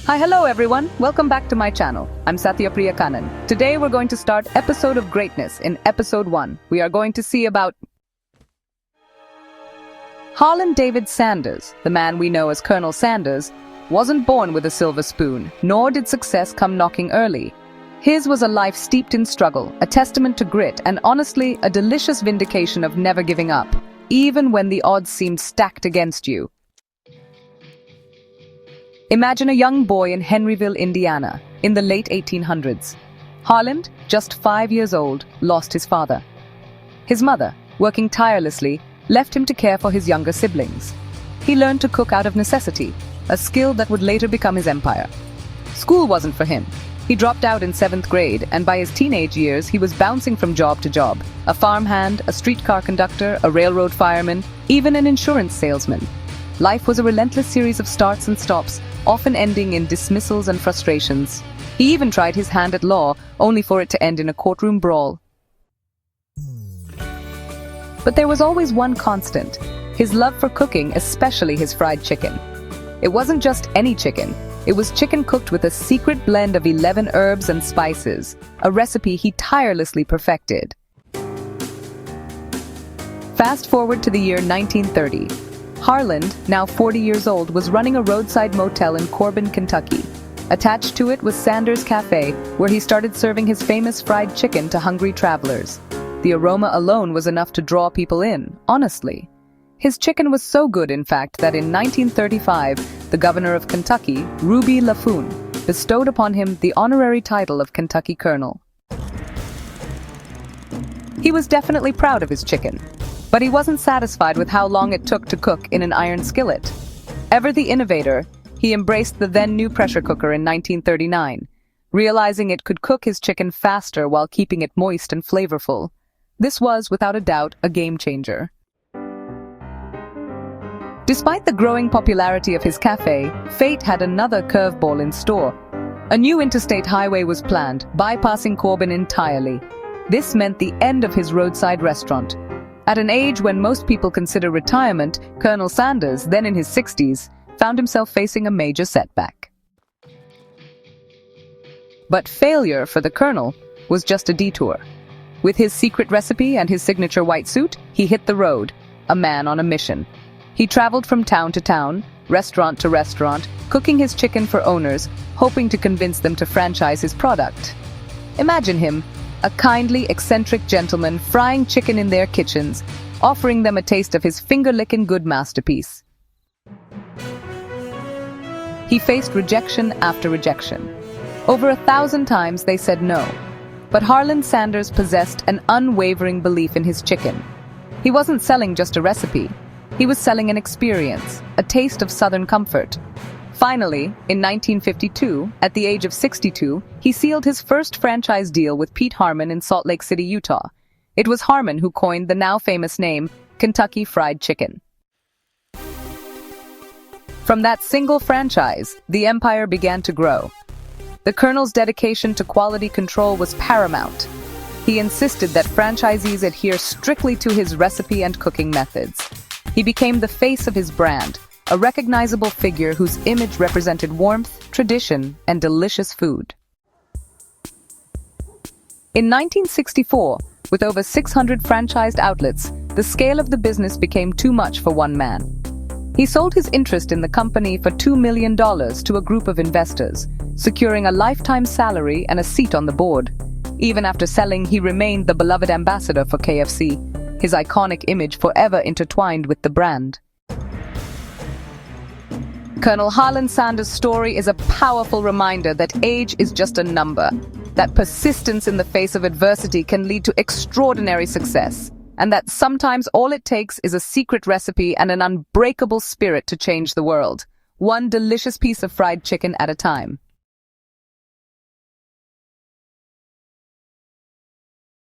Hi, hello everyone. Welcome back to my channel. I'm Satyapriya Kannan. Today we're going to start episode of greatness. In episode 1, we are going to see about Harland David Sanders, the man we know as Colonel Sanders, wasn't born with a silver spoon, nor did success come knocking early. His was a life steeped in struggle, a testament to grit, and honestly, a delicious vindication of never giving up, even when the odds seemed stacked against you. Imagine a young boy in Henryville, Indiana, in the late 1800s. Harland, just 5 years old, lost his father. His mother, working tirelessly, left him to care for his younger siblings. He learned to cook out of necessity, a skill that would later become his empire. School wasn't for him. He dropped out in 7th grade, and by his teenage years, he was bouncing from job to job. A farmhand, a streetcar conductor, a railroad fireman, even an insurance salesman. Life was a relentless series of starts and stops, often ending in dismissals and frustrations. He even tried his hand at law, only for it to end in a courtroom brawl. But there was always one constant: his love for cooking, especially his fried chicken. It wasn't just any chicken. It was chicken cooked with a secret blend of 11 herbs and spices, a recipe he tirelessly perfected. Fast forward to the year 1930. Harland, now 40 years old, was running a roadside motel in Corbin, Kentucky. Attached to it was Sanders Café, where he started serving his famous fried chicken to hungry travelers. The aroma alone was enough to draw people in, honestly. His chicken was so good, in fact, that in 1935, the governor of Kentucky, Ruby Laffoon, bestowed upon him the honorary title of Kentucky Colonel. He was definitely proud of his chicken, but he wasn't satisfied with how long it took to cook in an iron skillet. Ever the innovator, he embraced the then-new pressure cooker in 1939, realizing it could cook his chicken faster while keeping it moist and flavorful. This was, without a doubt, a game-changer. Despite the growing popularity of his cafe, fate had another curveball in store. A new interstate highway was planned, bypassing Corbin entirely. This meant the end of his roadside restaurant. At an age when most people consider retirement, Colonel Sanders, then in his 60s, found himself facing a major setback. But failure for the Colonel was just a detour. With his secret recipe and his signature white suit, he hit the road, a man on a mission. He traveled from town to town, restaurant to restaurant, cooking his chicken for owners, hoping to convince them to franchise his product. Imagine him, a kindly, eccentric gentleman frying chicken in their kitchens, offering them a taste of his finger-licking good masterpiece. He faced rejection after rejection. Over 1,000 times they said no. But Harland Sanders possessed an unwavering belief in his chicken. He wasn't selling just a recipe. He was selling an experience, a taste of Southern comfort. Finally, in 1952, at the age of 62, he sealed his first franchise deal with Pete Harmon in Salt Lake City, Utah. It was Harmon who coined the now famous name, Kentucky Fried Chicken. From that single franchise, the empire began to grow. The Colonel's dedication to quality control was paramount. He insisted that franchisees adhere strictly to his recipe and cooking methods. He became the face of his brand, a recognizable figure whose image represented warmth, tradition, and delicious food. In 1964, with over 600 franchised outlets, the scale of the business became too much for one man. He sold his interest in the company for $2 million to a group of investors, securing a lifetime salary and a seat on the board. Even after selling, he remained the beloved ambassador for KFC, his iconic image forever intertwined with the brand. Colonel Harland Sanders' story is a powerful reminder that age is just a number, that persistence in the face of adversity can lead to extraordinary success, and that sometimes all it takes is a secret recipe and an unbreakable spirit to change the world, one delicious piece of fried chicken at a time.